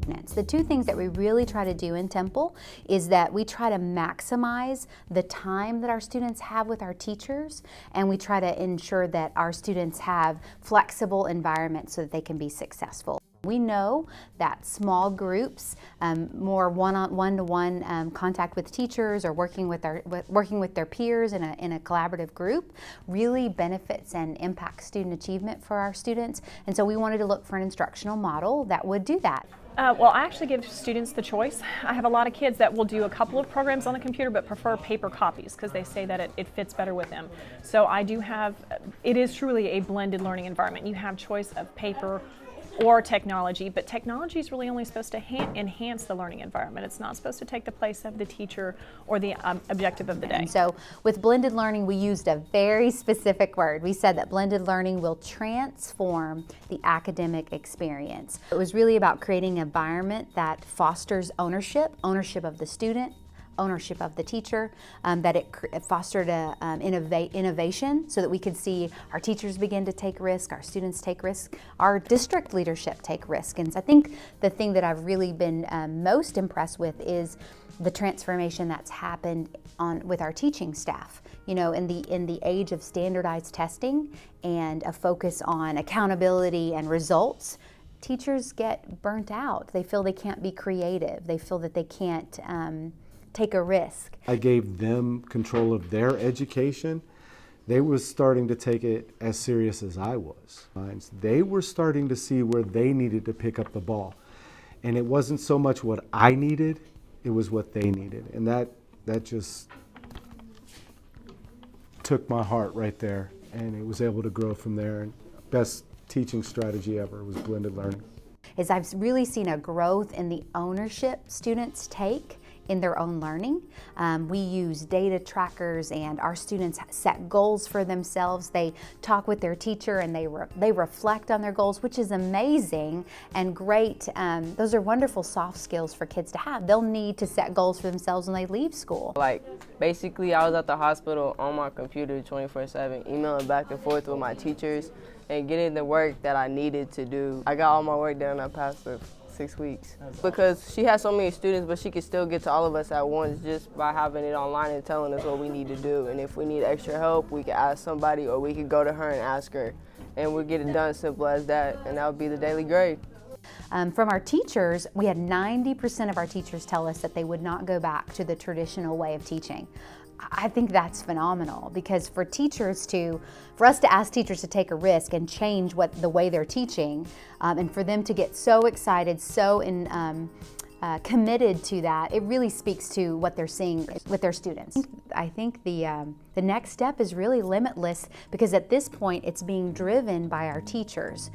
The two things that we really try to do in Temple is that we try to maximize the time that our students have with our teachers, and we try to ensure that our students have flexible environments so that they can be successful. We know that small groups, more one-to-one contact with teachers or working with their peers in a collaborative group really benefits and impacts student achievement for our students. And so we wanted to look for an instructional model that would do that. Well, I actually give students the choice. I have a lot of kids that will do a couple of programs on the computer but prefer paper copies because they say that it fits better with them. So I do have, it is truly a blended learning environment. You have choice of paper or technology, but technology is really only supposed to enhance the learning environment. It's not supposed to take the place of the teacher or the objective of the day. And so with blended learning, we used a very specific word. We said that blended learning will transform the academic experience. It was really about creating an environment that fosters ownership of the student, ownership of the teacher, that it fostered innovation so that we could see our teachers begin to take risk, our students take risk, our district leadership take risk. And so I think the thing that I've really been most impressed with is the transformation that's happened with our teaching staff. You know, in the age of standardized testing and a focus on accountability and results, teachers get burnt out. They feel they can't be creative. They feel that they can't take a risk. I gave them control of their education. They were starting to take it as serious as I was. They were starting to see where they needed to pick up the ball. And it wasn't so much what I needed, it was what they needed. And that just took my heart right there. And it was able to grow from there. And best teaching strategy ever was blended learning. Is I've really seen a growth in the ownership students take in their own learning. We use data trackers, and our students set goals for themselves. They talk with their teacher and they reflect on their goals, which is amazing and great. Those are wonderful soft skills for kids to have. They'll need to set goals for themselves when they leave school. Like, basically I was at the hospital on my computer 24/7, emailing back and forth with my teachers and getting the work that I needed to do. I got all my work done. I passed the 6 weeks. Because she has so many students, but she can still get to all of us at once just by having it online and telling us what we need to do. And if we need extra help, we can ask somebody, or we could go to her and ask her. And we'll get it done, simple as that. And that would be the daily grade. From our teachers, we had 90% of our teachers tell us that they would not go back to the traditional way of teaching. I think that's phenomenal, because for us to ask teachers to take a risk and change the way they're teaching, and for them to get so excited, so committed to that, it really speaks to what they're seeing with their students. I think the next step is really limitless, because at this point it's being driven by our teachers.